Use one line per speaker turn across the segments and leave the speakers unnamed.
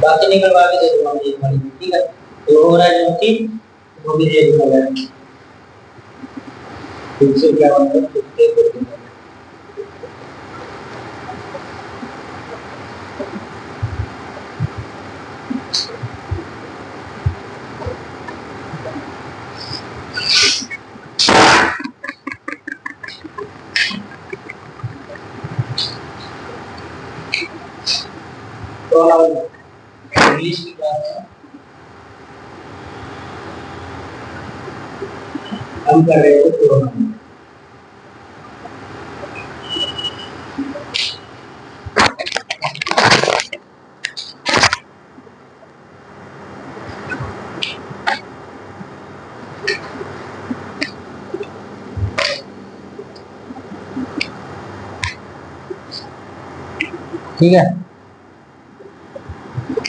बाकी निकलवा के दे दूंगा एक वाली, ठीक है। तो हो रहा है जो कि वो भी दे दूंगा मैं। फिर से क्या होता है, फिर से कर दूंगा। तो इंग्लिश की क्लास है, हम कर रहे हो प्रोनाउन। ठीक है।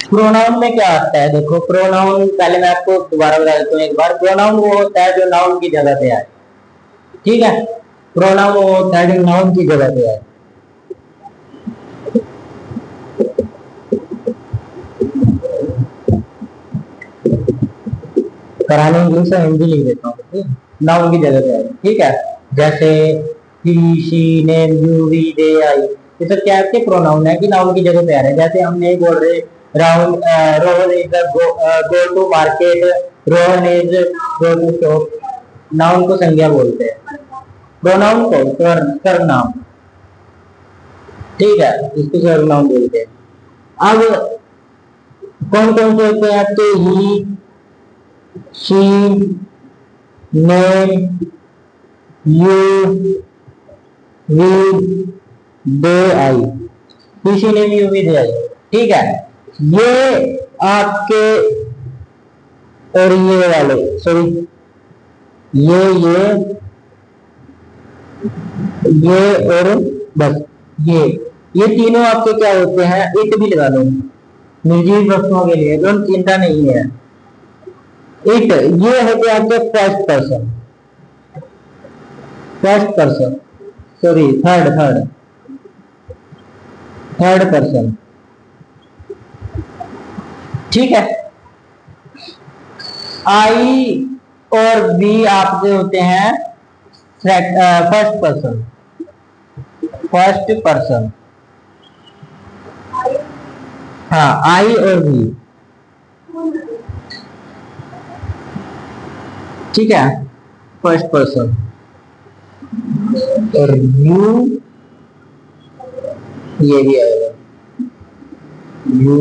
प्रोनाउन में क्या आता है, देखो प्रोनाउन पहले मैं आपको दोबारा बता देता हूँ एक बार। प्रोनाउन वो होता है जो नाउन की जगह पे आए, ठीक है। प्रोनाउन वो होता है जो नाउन की जगह पे आए। कराने इंग्लिश और हिंदी लिख देता हूँ, नाउन की जगह पे आए, ठीक है। जैसे ही, शी, नेम, यू, वी, दे, आई, ये सब क्या आपके प्रोनाउन है कि नाउन की जगह पे आ रहे हैं। जैसे हम नहीं बोल रहे Rahul, Rohan is go to market, Rohan is go to shop, noun को संज्ञा बोलते हैं, प्रोनाउन को सर्वनाम, ठीक है, इसको सर्वनाम बोलते हैं। अब कौन कौन से होते हैं आपके, ही, शी, नेम, यू, वी, दे, आई, किसी ने भी उम्मीद है, ठीक है। ये आपके और ये वाले, सॉरी, ये और बस ये तीनों आपके क्या होते हैं, इट भी लगा दो निर्जीव वस्तुओं के लिए, जो चिंता नहीं है। इट ये है कि आपके first person, sorry third person, ठीक है। आई और बी आपके होते हैं फर्स्ट पर्सन, हाँ, आई और बी, ठीक है, फर्स्ट पर्सन। और यू ये भी आएगा, यू,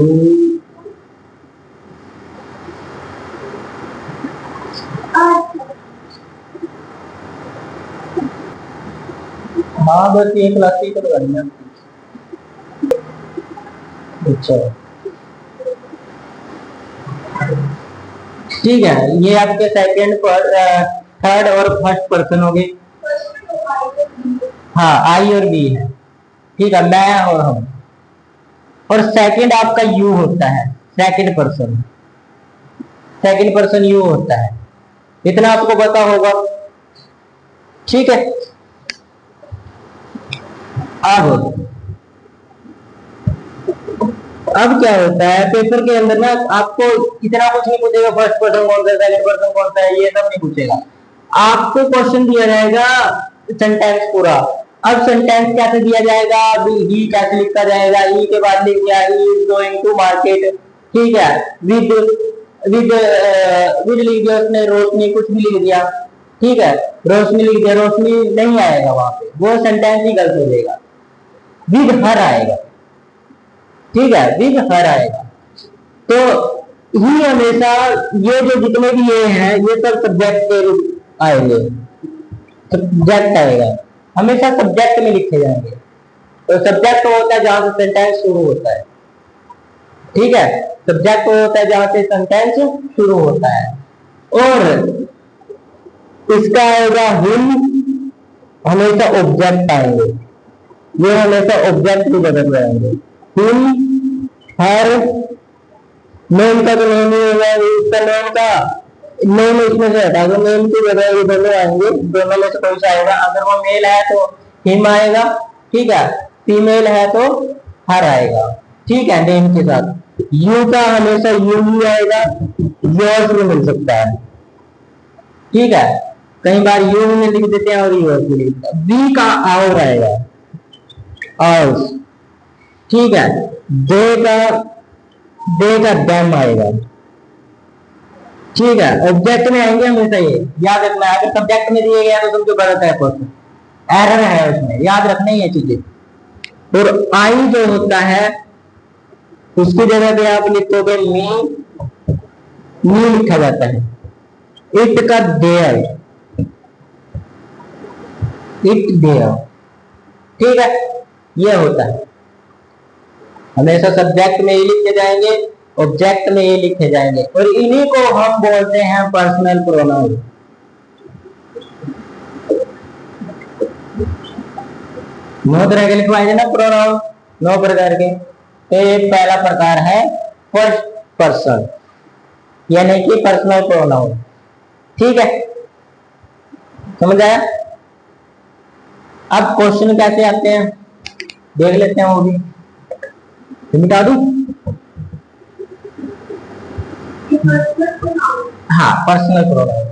हाँ बस ये क्लास ही तो करनी है। अच्छा ठीक है, ये आपके सेकंड पर थर्ड और फर्स्ट पर्सन हो गए, हाँ आई और बी है, ठीक है, मैं और हम। और सेकंड आपका यू होता है, सेकंड पर्सन यू होता है, इतना आपको पता होगा, ठीक है। अब क्या होता है पेपर के अंदर ना, आपको इतना कुछ नहीं पूछेगा फर्स्ट पर्सन कौन सा है, सेकंड पर्सन कौन सा है, ये सब नहीं पूछेगा। आपको क्वेश्चन दिया जाएगा सेंटेंस पूरा। अब सेंटेंस कैसे दिया जाएगा, ही कैसे लिखा जाएगा, ई के बाद लिख दिया he is going to market, ठीक है, विद विद विद लिख दिया उसने, रोशनी कुछ भी लिख दिया, ठीक है, रोशनी लिख दिया, रोशनी नहीं आएगा वहां पे, वो सेंटेंस ही गलत हो जाएगा, विद हर आएगा, ठीक है, विद हर आएगा। तो ही हमेशा, ये जो जितने भी ये हैं ये सब सब्जेक्ट के रूप आएंगे, सब्जेक्ट आएगा, हमेशा सब्जेक्ट में लिखे जाएंगे। तो सब्जेक्ट होता है जहां से सेंटेंस शुरू होता है, ठीक है, सब्जेक्ट होता है जहां से सेंटेंस शुरू होता है। और इसका आएगा हिम, हमेशा ऑब्जेक्ट आएंगे, ये हमेशा ऑब्जेक्ट भी बदल जाएंगे, हिम, हर, नेम का तो नेम ही होगा, इसका नेम का नेम इसमें से हटा दो, नेम की जगह दोनों आएंगे, दोनों में से कोई सा आएगा, अगर वो मेल है तो हिम आएगा, ठीक है, फीमेल है तो हर आएगा, ठीक है, नेम के साथ। यू का हमेशा यू ही आएगा, योर्स भी मिल सकता है, ठीक है, कई बार यू में लिख देते हैं और योर्स भी लिख देते हैं। बी का आवर आएगा, आवर्स, ठीक है। दे का डैम आएगा, ठीक है। ऑब्जेक्ट में आएंगे हमेशा, ये याद रखना है। अगर सब्जेक्ट में दिए गया तो समझो गलत है, क्वेश्चन एरर है उसमें, याद रखना ही है चीजें। और आई जो होता है उसकी जगह पे आप लिखोगे मी लिखा जाता है। इट का देयर, इट देयर, ठीक है, ये होता है। हमेशा सब्जेक्ट में ये लिखे जाएंगे, ऑब्जेक्ट में ये लिखे जाएंगे, और इन्हीं को हम बोलते हैं पर्सनल प्रोनाउन। नौ तरह के लिखवाएंगे ना प्रोनाउन, 9 प्रकार के। तो ये पहला प्रकार है फर्स्ट पर्सन, यानी कि पर्सनल प्रोनाउन, ठीक है, समझ आया। अब क्वेश्चन कैसे आते हैं देख लेते हैं, वो भी मिटा दूं। हाँ, पर्सनल प्रोनाउन,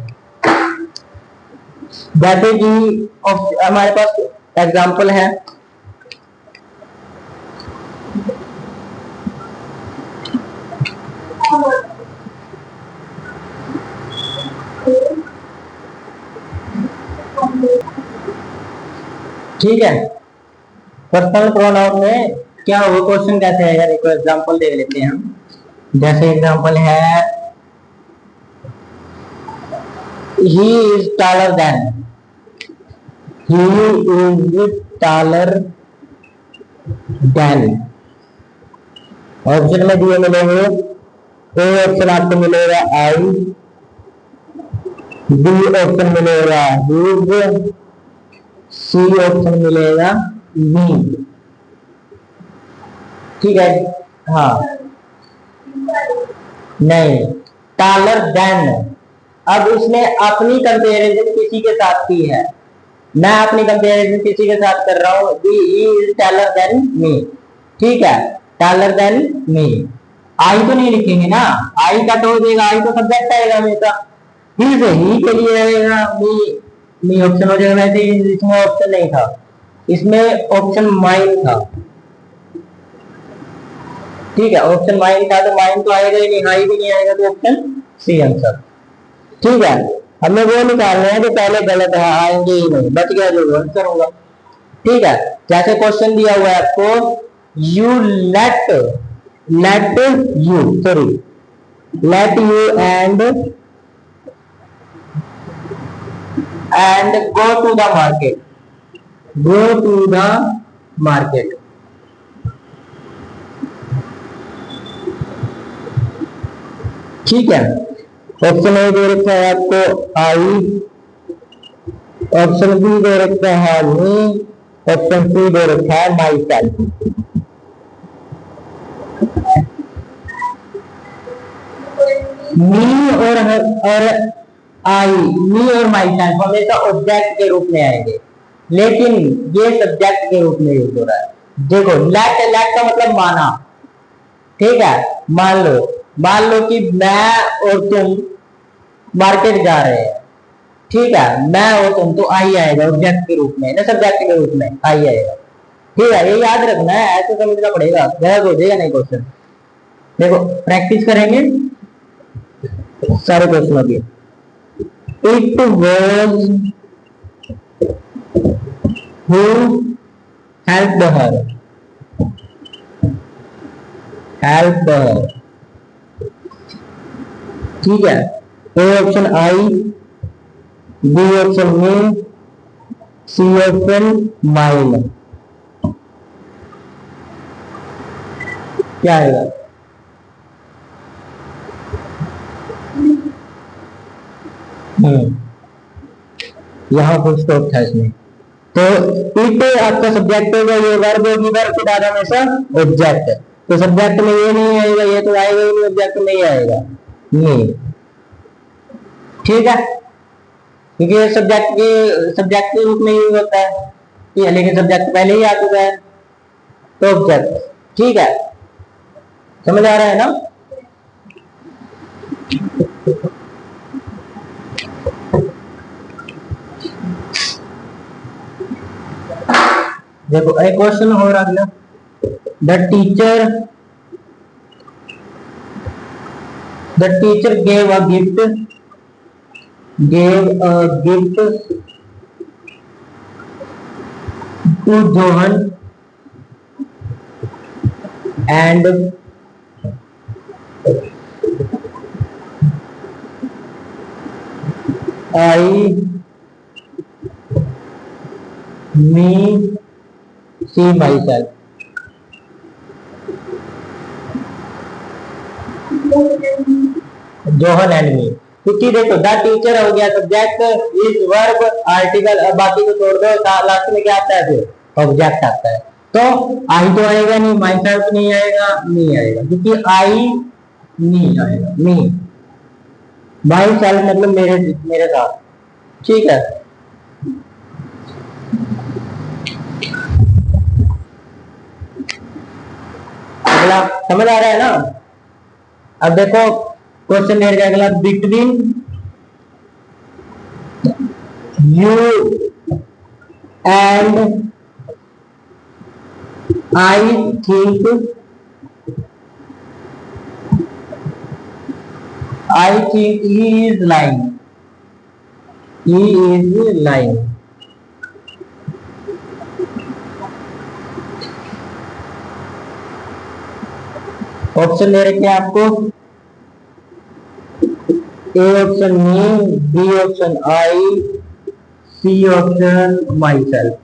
जैसे कि हमारे पास एग्जाम्पल है, ठीक है। पर्सनल प्रोनाउन में क्या होगा, क्वेश्चन कैसे आएगा, देखो एग्जांपल देख लेते हैं हम। जैसे एग्जांपल है, he is taller than, he is taller than. Option में दिए मिलेंगे, ए ऑप्शन आपको मिलेगा आई, बी ऑप्शन मिलेगा हिज, सी ऑप्शन मिलेगा मी, ठीक है। हाँ, नहीं, टॉलर देन। अब उसने अपनी कंपेरिजन किसी के साथ की है, मैं अपनी कंपेरिजन किसी के साथ कर रहा हूं, he is taller than me, ठीक है, टॉलर देन मी। आई तो नहीं लिखेंगे ना, आई का तो हो जाएगा, आई तो सब्जेक्ट आएगा हमेशा, ही से ही के लिए आएगा, मी ऑप्शन हो जाएगा। वैसे इसमें ऑप्शन नहीं था, इसमें ऑप्शन माइन था, ठीक है, ऑप्शन माइन था, तो माइन तो आएगा ही नहीं, हाई भी नहीं आएगा, तो ऑप्शन सी आंसर, ठीक है। हमें वो निकालना है कि पहले गलत है, आएंगे ही नहीं, बच गया जो आंसर होगा, ठीक है। जैसे क्वेश्चन दिया हुआ है आपको, you let you sorry let you and go to the market, go to the market, ठीक है। ऑप्शन ए दे रखा है आपको आई, ऑप्शन बी दे रखा है मी, ऑप्शन सी दे रखा है माई सेल्फ। मी और आई, मी और माई सेल्फ हमेशा ऑब्जेक्ट के रूप में आएंगे, लेकिन ये सब्जेक्ट के रूप में यूज हो रहा है। देखो, लेट का मतलब माना, ठीक है, मान लो कि मैं और तुम मार्केट जा रहे हैं, ठीक है, मैं और तुम, तो आई आएगा ऑब्जेक्ट के रूप में ना, सब्जेक्ट के रूप में आई आएगा, ठीक है, ये याद रखना है, ऐसे समझना पड़ेगा, गलत हो जाएगा नहीं क्वेश्चन। देखो प्रैक्टिस करेंगे सारे क्वेश्चनों की। It was who helped her, help her, ठीक है। A option I, B option me, C option mine, क्या आएगा? यहाँ फुल स्टॉप था इसमें। तो इट आपका सब्जेक्ट होगा, ये वर्ब होगी, वर्ब के बाद हमेशा ऑब्जेक्ट, तो सब्जेक्ट में ये नहीं आएगा, ये तो आएगा ही नहीं, ऑब्जेक्ट में ही आएगा नहीं, ठीक है, क्योंकि सब्जेक्ट के रूप में यूज होता है, लेकिन सब्जेक्ट पहले ही आ चुका है, तो ऑब्जेक्ट। ठीक है, समझ आ रहा है ना? देखो एक क्वेश्चन हो रहा है, the teacher gave a gift to Johan and me see myself। Johan and me, क्योंकि देखो द टीचर हो गया सब्जेक्ट, इज वर्ब आर्टिकल, अब बाकी को छोड़ दो, लास्ट में क्या आता है फिर ऑब्जेक्ट आता है। तो आई तो आएगा नहीं, माई सेल्फ नहीं आएगा, नहीं आएगा, क्योंकि आई नहीं आएगा, नहीं, माई सेल्फ मतलब मेरे साथ। ठीक है, अगला समझ आ रहा है ना? अब देखो क्वेश्चन ले रहा है अगला, between you and I think he is lying, option ले रखे हैं आपको, A option me, B option I, C option myself.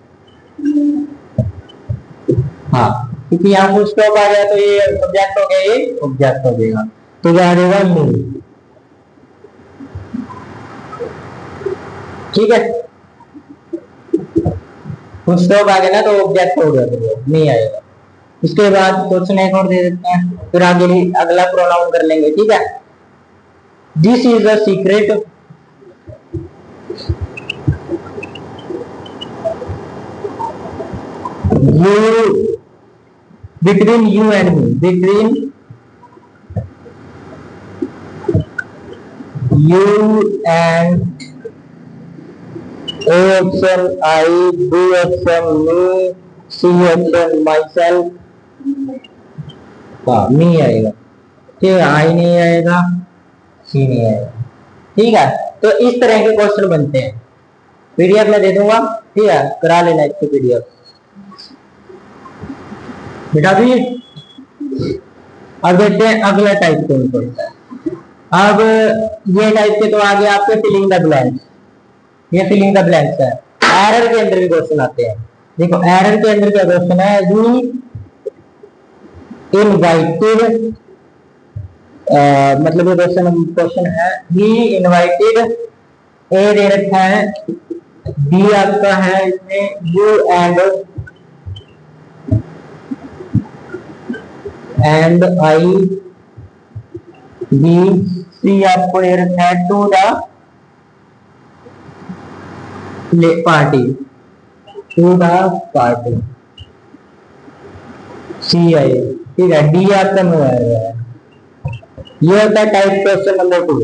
हाँ, क्योंकि यहाँ फुल स्टॉप आ गया तो ये सब्जेक्ट हो गया, ये ऑब्जेक्ट हो जाएगा, तो क्या आ जाएगा मी। ठीक है, फुल स्टॉप आ गया ना तो ऑब्जेक्ट हो गया, तो नहीं आएगा। इसके बाद क्वेश्चन एक और दे देते हैं, फिर आगे अगला प्रोनाउन कर लेंगे। ठीक है, this is a secret you between you and me, between you and A option I, B option me, C option myself। हाँ, मी आएगा, ठीक है, आई नहीं आएगा, सी नहीं आएगा। ठीक है, तो इस तरह के क्वेश्चन बनते हैं, पीडीएफ में दे दूंगा, ठीक है, करा लेना इसको पीडीएफ बेटा भी। अब देखते हैं अगला टाइप कौन कौन सा है। अब ये टाइप के तो आगे आपके फिलिंग द ब्लैंक्स, ये फिलिंग द ब्लैंक्स है। एरर के अंदर भी क्वेश्चन आते हैं। देखो एरर के अंदर क्या क्वेश्चन है, ही इनवाइटेड, मतलब ये क्वेश्चन है, ही इनवाइटेड, ए दे रखा है, बी आपका है इसमें U and I, B, C आपको दे रखा है to the party, to the party, C I. ठीक है, डी आपका नो आएगा। ये होता है टाइप क्वेश्चन नंबर 2।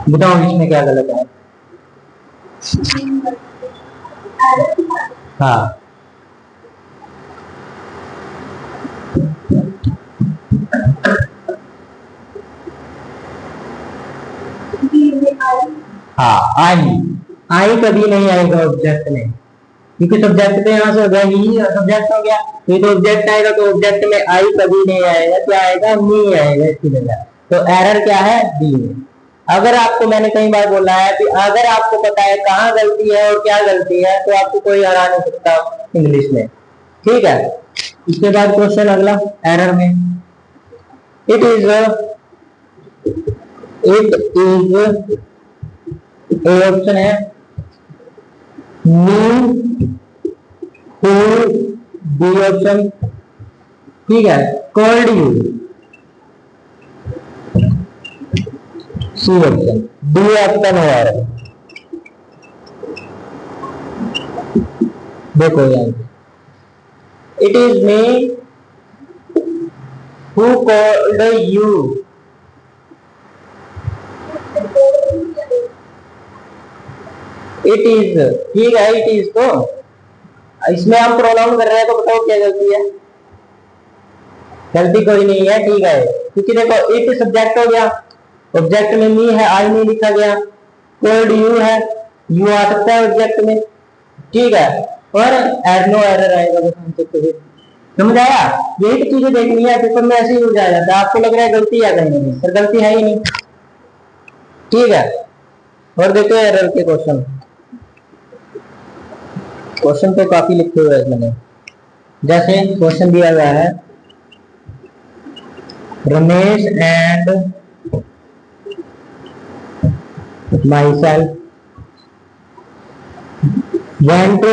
बताओ इसमें क्या गलत है? हाँ, हाँ, आई कभी नहीं आएगा ऑब्जेक्ट में, क्योंकि सब्जेक्ट पे यहाँ से हो गया, ही सब्जेक्ट हो गया, ये तो ऑब्जेक्ट आएगा, तो ऑब्जेक्ट में आई कभी नहीं आएगा, क्या आएगा, मी आएगा इसकी जगह। तो एरर क्या है, डी में। अगर आपको मैंने कई बार बोला है कि अगर आपको पता है कहाँ गलती है और क्या गलती है, तो आपको कोई हरा नहीं सकता इंग्लिश में। ठीक है, इसके बाद क्वेश्चन अगला एरर में, इट इज ए ऑप्शन है, मी, हु, बी ऑप्शन, ठीक है, called you, C option, D option है यार। देखो यहाँ it is me who called you. It is, ठीक है, इट इज तो इसमें हम प्रोनाउन कर रहे हैं, तो बताओ क्या गलती है? गलती कोई नहीं है, ठीक है, क्योंकि देखो इट सब्जेक्ट हो गया, ऑब्जेक्ट में मी है, आई नहीं लिखा गया, कोल्ड यू है, यू आ सकता है ऑब्जेक्ट में, ठीक है, और एड नो एरर आएगा बस आंसर को। समझ आया? यही तो चीजें देखनी है, पेपर में ऐसे ही हो जाता है, आपको लग रहा है गलती आ कहीं नहीं, पर गलती है ही नहीं, ठीक है। और देखो एरर के क्वेश्चन, क्वेश्चन तो काफी लिखे हुए हैं मैंने। जैसे क्वेश्चन दिया गया है, Ramesh and myself went to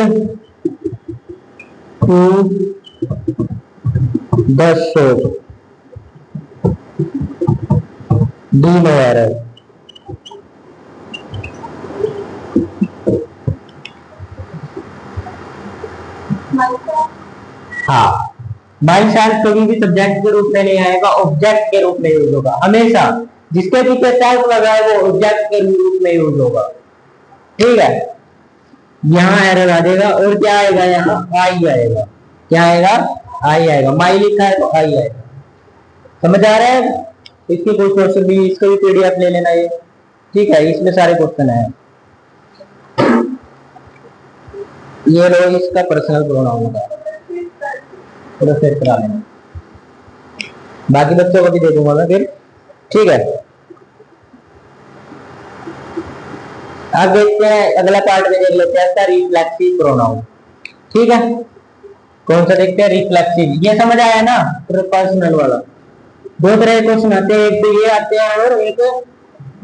the shop, do no error। हाँ, माई सेल्फ कभी भी सब्जेक्ट के रूप में नहीं आएगा, ऑब्जेक्ट के रूप में यूज होगा हमेशा। जिसके पीछे सेल्फ लगा है वो ऑब्जेक्ट के रूप में यूज होगा, ठीक है। यहाँ एरर आ जाएगा, और क्या आएगा? यहाँ आई आएगा। क्या आएगा? आई आएगा। माई लिखा है तो आई आएगा। समझ आ रहा है? इसकी कोई क्वेश्चन भी, इसका भी पीडीएफ ले लेना ये, ठीक है, इसमें सारे क्वेश्चन है। ये लो, इसका पर्सनल प्रोनाउन होगा, प्रोसेस करा लेना, बाकी बच्चों को भी दे दूंगा मैं फिर, ठीक है। अब देखते हैं अगला पार्ट में, देख लेते हैं रिफ्लेक्सिव प्रोनाउन, ठीक है। कौन सा देखते हैं? रिफ्लेक्सिव। ये समझ आया ना, पर्सनल वाला। दो तरह के क्वेश्चन आते हैं, एक तो ये आते हैं और एक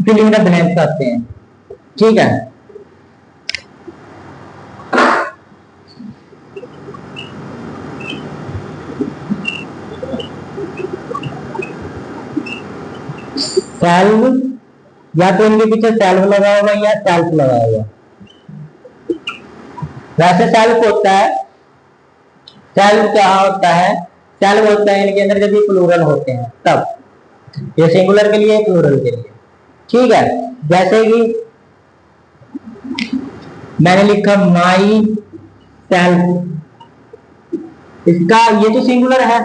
फिलिंग द ब्लैंक्स आते हैं, ठीक है। सेल्फ, या तो इनके पीछे सेल्फ लगा होगा या सेल्फ लगा होगा। वैसे सेल्फ होता है, सेल्फ क्या होता है? सेल्फ होता है इनके अंदर जब ये प्लूरल होते हैं तब, ये सिंगुलर के लिए, प्लूरल के लिए, ठीक है। जैसे कि मैंने लिखा माई सेल्फ, इसका ये तो सिंगुलर है,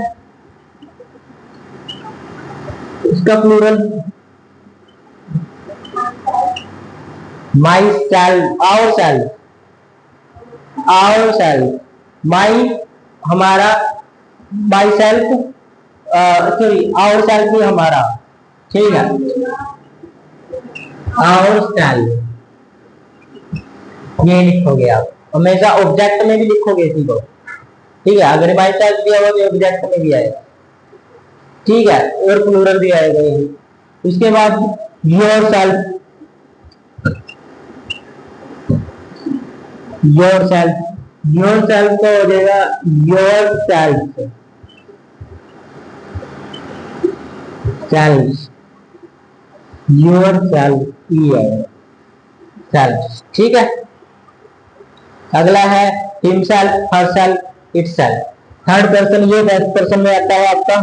इसका plural myself, ourself, ourself, my हमारा, myself, sorry ourself भी हमारा, ठीक है, आवर सेल्फ, ये लिखोगे आप हमेशा। ऑब्जेक्ट में भी लिखोगे इसी को, ठीक है। अगर माई सेल्फ दिया हुआ तो ऑब्जेक्ट में भी आएगा, ठीक है, और प्लूरल भी आएगा यही। उसके बाद yourself, yourself, yourself तो हो जाएगा yourself, self, yourself, ई है सेल्फ, ठीक है। अगला है himself, herself, itself. Third person ये फर्स्ट पर्सन में आता है आपका,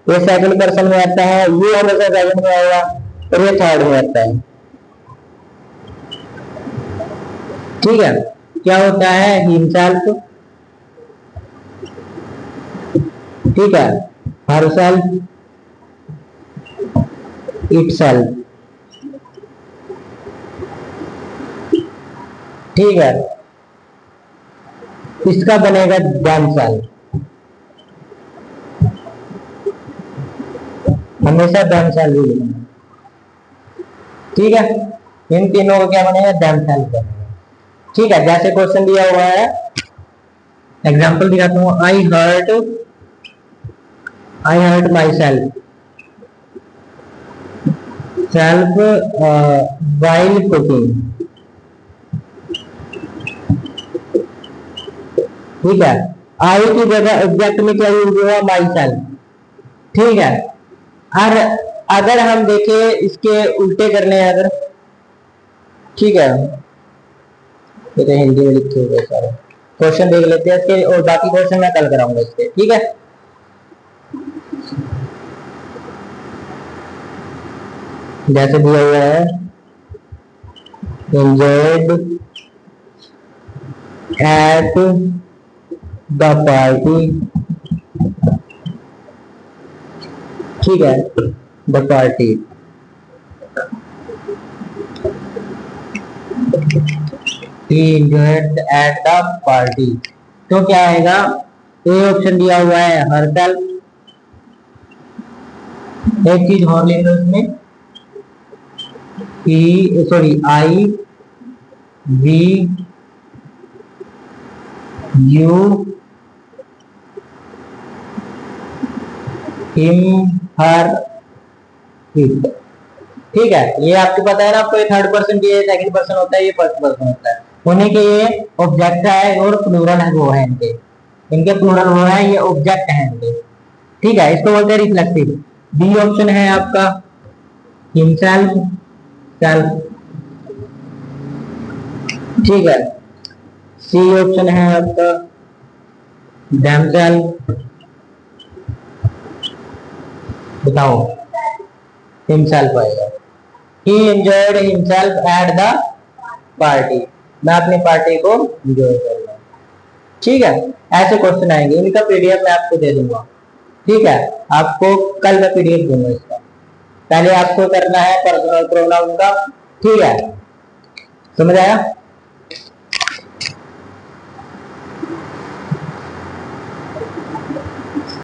ये सेकंड पर्सन में आता है, ये हमेशा सेकंड में आएगा, और ये थर्ड में आता है, ठीक है। क्या होता है? हिमसेल्फ, ठीक है, हरसेल्फ, इटसेल्फ, ठीक है। इसका बनेगा देमसेल्फ, हमेशा देमसेल्फ ही बनेगा, ठीक है। इन तीनों का क्या बनेगा? देमसेल्फ बनेगा, ठीक है। जैसे क्वेश्चन दिया हुआ है, एग्जांपल दिखाता हूँ। I hurt myself, self while cooking, ठीक है। आई की जगह एग्जैक्ट में क्या यूज हुआ? माई सेल्फ, ठीक है। और अगर हम देखें इसके उल्टे करने अगर, ठीक है, ये तो हिंदी में लिखे हुए सारे, क्वेश्चन देख लेते हैं इसके, और बाकी क्वेश्चन मैं कल कराऊंगा इसके, ठीक है। जैसे दिया हुआ है, enjoyed at the party, ठीक है, the party, he enjoyed at the party, तो क्या आएगा, ए ऑप्शन दिया हुआ है हर साल। एक चीज और ले लो इसमें, sorry I we you him her it, ठीक है। ये आपको पता है ना, आपको ये थर्ड पर्सन की सेकंड पर्सन होता है, ये फर्स्ट पर्सन होता है, उन्हीं के ये ऑब्जेक्ट है और प्लूरल है वो है इनके, इनके प्लूरल वो है, ये ऑब्जेक्ट है इनके, ठीक है। इसको बोलते हैं रिफ्लेक्सिव। बी ऑप्शन है आपका हिमसेल्फ, सेल्फ, ठीक है। सी ऑप्शन है आपका themselves, बताओ, himself आएगा। he enjoyed himself at the party, मैं अपनी पार्टी को एंजॉय कर रहा हूँ, ठीक है। ऐसे क्वेश्चन आएंगे, इनका पीडीएफ मैं आपको दे दूंगा, ठीक है। आपको कल मैं पीडीएफ दूंगा इसका, पहले आपको करना है पर्सनल प्रोनाउन का, ठीक है, समझ आया।